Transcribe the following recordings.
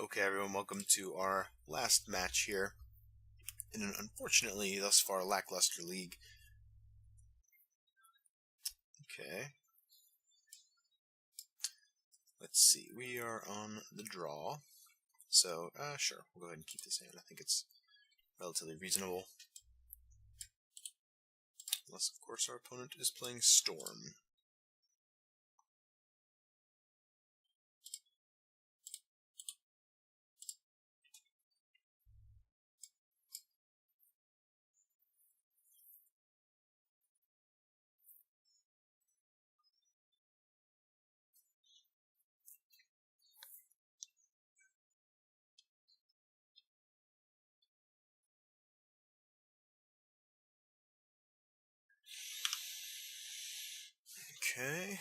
Okay, everyone, welcome to our last match here in an unfortunately thus far lackluster league. Okay. Let's see, we are on the draw. So, sure, we'll go ahead and keep this hand. I think it's relatively reasonable. Unless, of course, our opponent is playing Storm. Okay.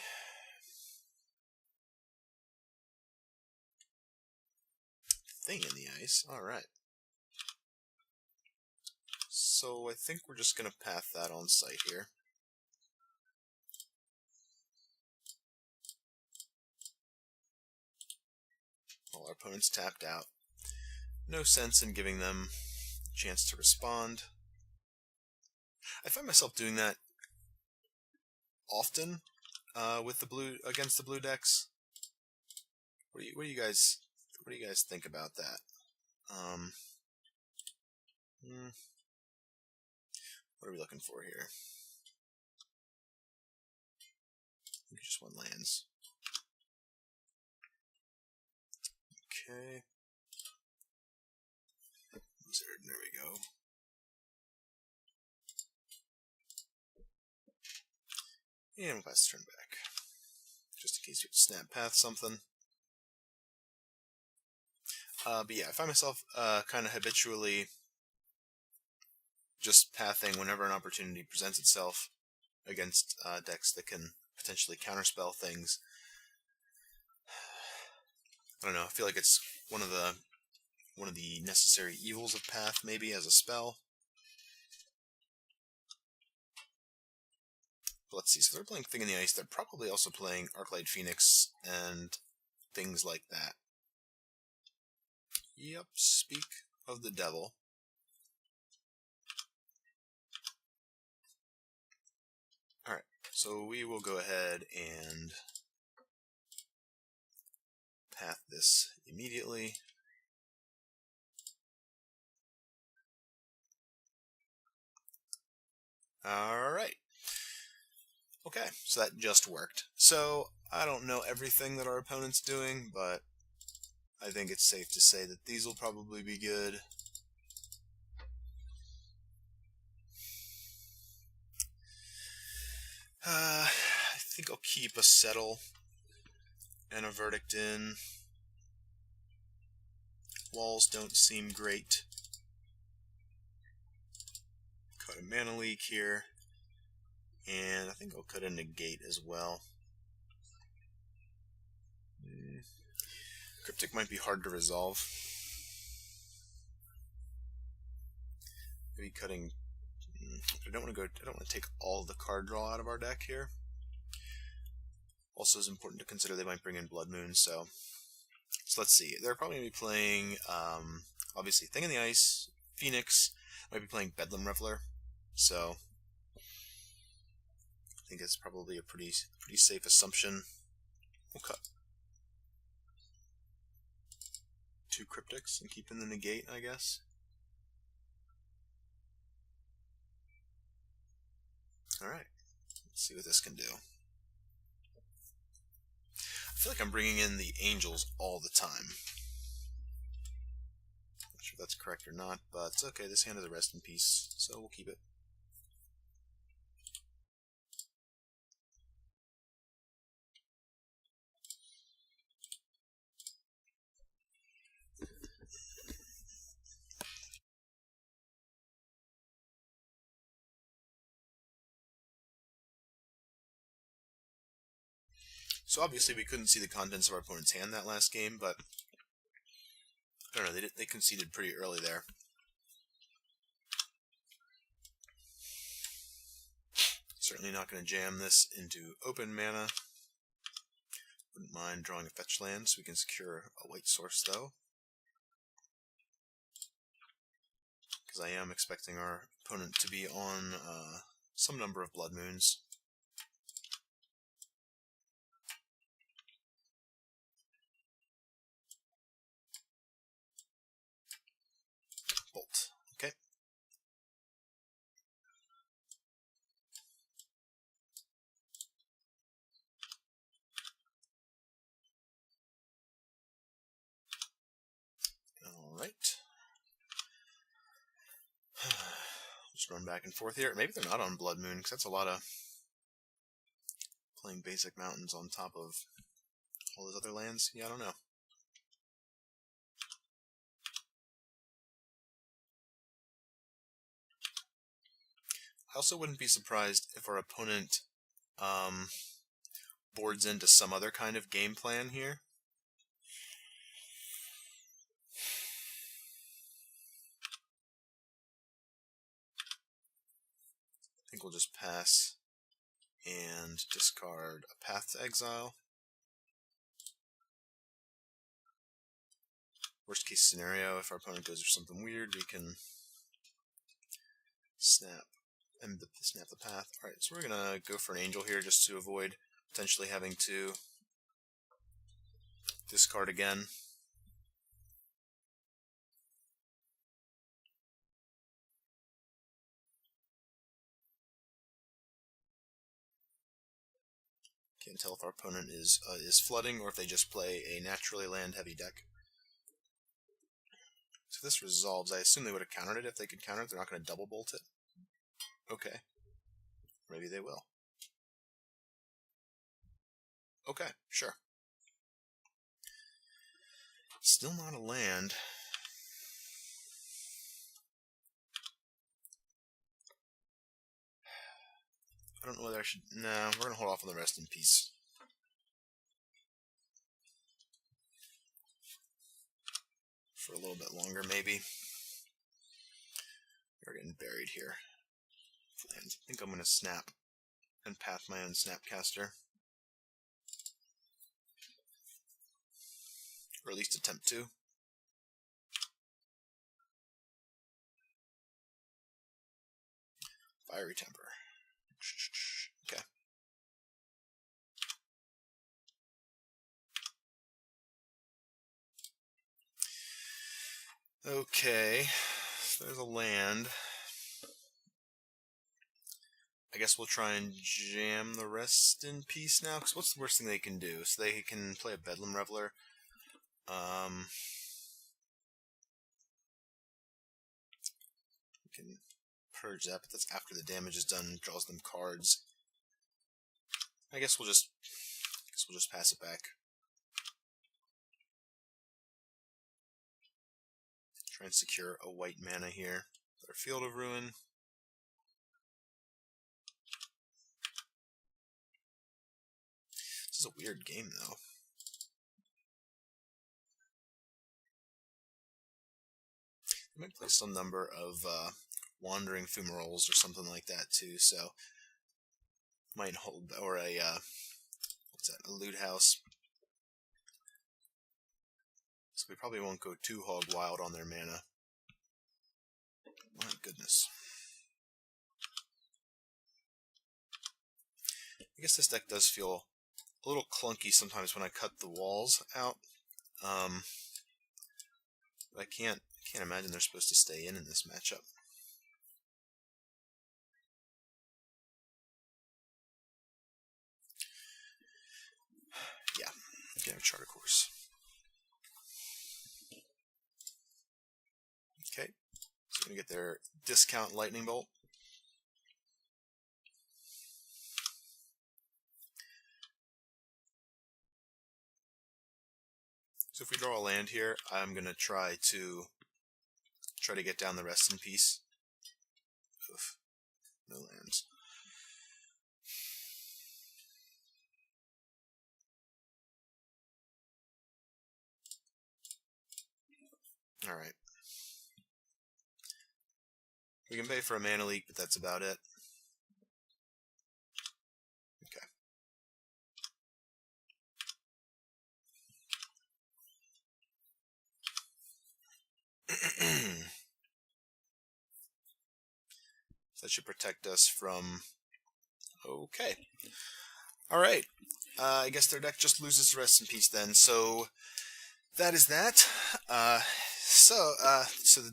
Thing in the ice. Alright. So I think we're just going to path that on site here. All our opponents tapped out. No sense in giving them a chance to respond. I find myself doing that often with the blue against the blue decks. What do you guys think about that? What are we looking for here? I think just one lands. Okay. Wizard, there we go. And we'll pass the turn back. Just in case you snap path something. But yeah, I find myself kind of habitually just pathing whenever an opportunity presents itself against decks that can potentially counterspell things. I don't know, I feel like it's one of the necessary evils of path, maybe, as a spell. But let's see, so they're playing Thing in the Ice, they're probably also playing Arclight Phoenix and things like that. Yep, speak of the devil. Alright, so we will go ahead and path this immediately. Alright. Okay, so that just worked. So, I don't know everything that our opponent's doing, but I think it's safe to say that these will probably be good. I think I'll keep a Settle and a Verdict in. Walls don't seem great. Cut a Mana Leak here. And I think I'll cut a Negate as well. Cryptic might be hard to resolve. Maybe cutting. I don't want to take all the card draw out of our deck here. Also, it's important to consider they might bring in Blood Moon. So let's see. They're probably going to be playing, obviously, Thing in the Ice, Phoenix. Might be playing Bedlam Reveler. So I think it's probably a pretty safe assumption. We'll cut 2 Cryptics and keep in the Negate, I guess. Alright, let's see what this can do. I feel like I'm bringing in the Angels all the time. Not sure if that's correct or not, but it's okay. This hand is a rest in peace, so we'll keep it. So obviously we couldn't see the contents of our opponent's hand that last game, but I don't know, they conceded pretty early there. Certainly not going to jam this into open mana. Wouldn't mind drawing a fetch land so we can secure a white source though. because I am expecting our opponent to be on some number of blood moons. Bolt. Okay. Alright. Just run back and forth here. Maybe they're not on Blood Moon, because that's a lot of playing basic mountains on top of all those other lands. Yeah, I don't know. I also wouldn't be surprised if our opponent boards into some other kind of game plan here. I think we'll just pass and discard a Path to Exile. Worst case scenario, if our opponent goes for something weird, we can snap the path. Alright, so we're gonna go for an Angel here just to avoid potentially having to discard again. Can't tell if our opponent is flooding or if they just play a naturally land heavy deck. So if this resolves, I assume they would have countered it if they could counter it. They're not going to double bolt it. Okay. Maybe they will. Okay, sure. Still not a land. I don't know whether I should... Nah, we're going to hold off on the Rest in Peace. For a little bit longer, maybe. We're getting buried here. I think I'm going to snap and path my own Snapcaster. Or at least attempt to. Fiery Temper. Okay. Okay, so there's a land. I guess we'll try and jam the Rest in Peace now, because what's the worst thing they can do? So they can play a Bedlam Reveler. We can purge that, but that's after the damage is done, draws them cards. I guess we'll just pass it back. Try and secure a white mana here. Our Field of Ruin. This is a weird game, though. I might play some number of Wandering Fumaroles or something like that, too, so might hold, or a, what's that, a Loot House. So we probably won't go too hog wild on their mana. My goodness. I guess this deck does feel a little clunky sometimes when I cut the walls out. But I can't imagine they're supposed to stay in this matchup. Yeah, okay, Chart of Course. Okay, so we're going to get their discount Lightning Bolt. So if we draw a land here, I'm going to try to get down the Rest in Peace. Oof, no lands. Alright. We can pay for a mana leak, but that's about it. Okay. that should protect us from... Okay. Alright. I guess their deck just loses to Rest in Peace then. So that is that. So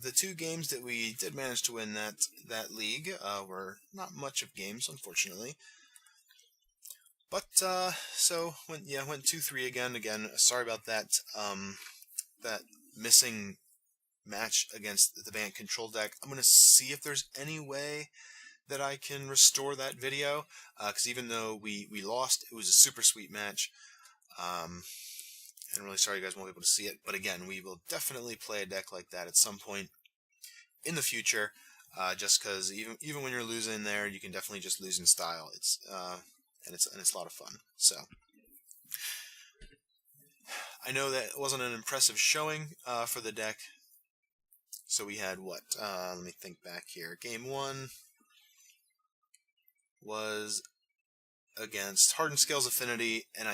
the 2 games that we did manage to win that league were not much of games, unfortunately. But so went 2-3 again. Again, sorry about that. That missing match against the Bant Control deck. I'm gonna see if there's any way that I can restore that video, because even though we lost, it was a super sweet match. And I'm really sorry you guys won't be able to see it, but again, we will definitely play a deck like that at some point in the future, just because even when you're losing there, you can definitely just lose in style. It's a lot of fun. So I know that it wasn't an impressive showing for the deck. So we had what? Let me think back here. Game 1 was against Hardened Scales Affinity, and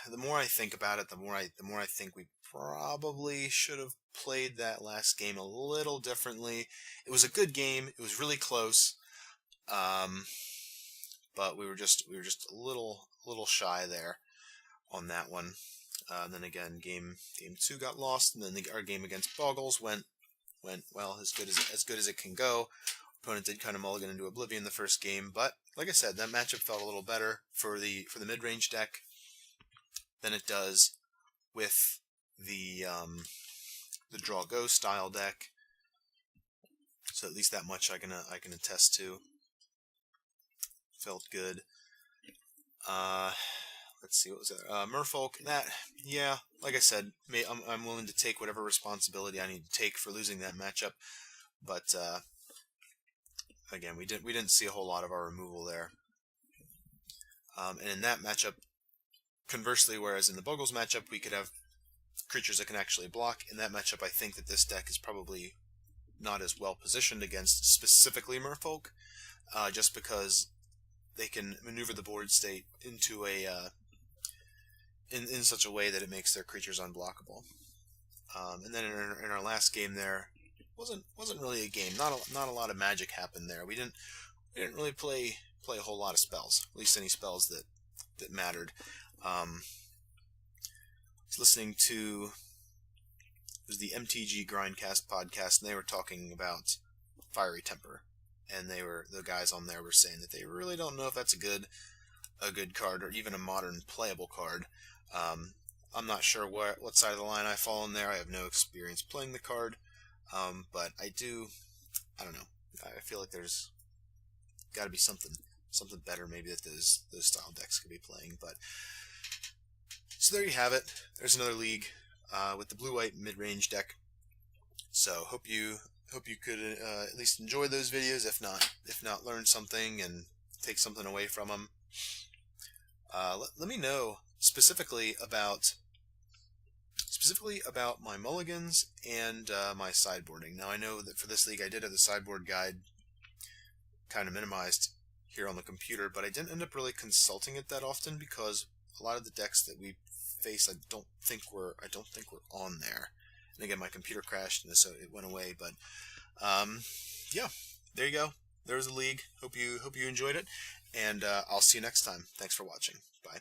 the more I think about it, the more I think we probably should have played that last game a little differently. It was a good game. It was really close, but we were just a little shy there on that one. Then again, game 2 got lost, and then our game against Boggles went well, as good as it can go. Opponent did kind of mulligan into Oblivion the first game, but like I said, that matchup felt a little better for the mid-range deck than it does with the draw go style deck. So at least that much I can attest to. Felt good. Let's see, what was it? Merfolk. That, yeah, like I said, I'm willing to take whatever responsibility I need to take for losing that matchup, but again, we didn't see a whole lot of our removal there. And in that matchup, conversely, whereas in the Boggles matchup we could have creatures that can actually block, in that matchup I think that this deck is probably not as well positioned against specifically Merfolk, just because they can maneuver the board state into a in such a way that it makes their creatures unblockable. And then in our last game there, wasn't really a game. Not a lot of magic happened there. We didn't really play a whole lot of spells. At least any spells that mattered. I was listening to, it was the MTG Grindcast podcast, and they were talking about Fiery Temper, and the guys on there were saying that they really don't know if that's a good card or even a modern playable card. I'm not sure what side of the line I fall in there. I have no experience playing the card. But I don't know. I feel like there's got to be something better maybe that those style decks could be playing. But so there you have it. There's another league with the blue-white mid-range deck. So hope you could at least enjoy those videos. If not, learn something and take something away from them. Let me know specifically about my mulligans and my sideboarding. Now I know that for this league I did have the sideboard guide kind of minimized here on the computer, but I didn't end up really consulting it that often because a lot of the decks that we face I don't think were on there. And again, my computer crashed and so it went away. But yeah, there you go. There's the league. Hope you enjoyed it, and I'll see you next time. Thanks for watching. Bye.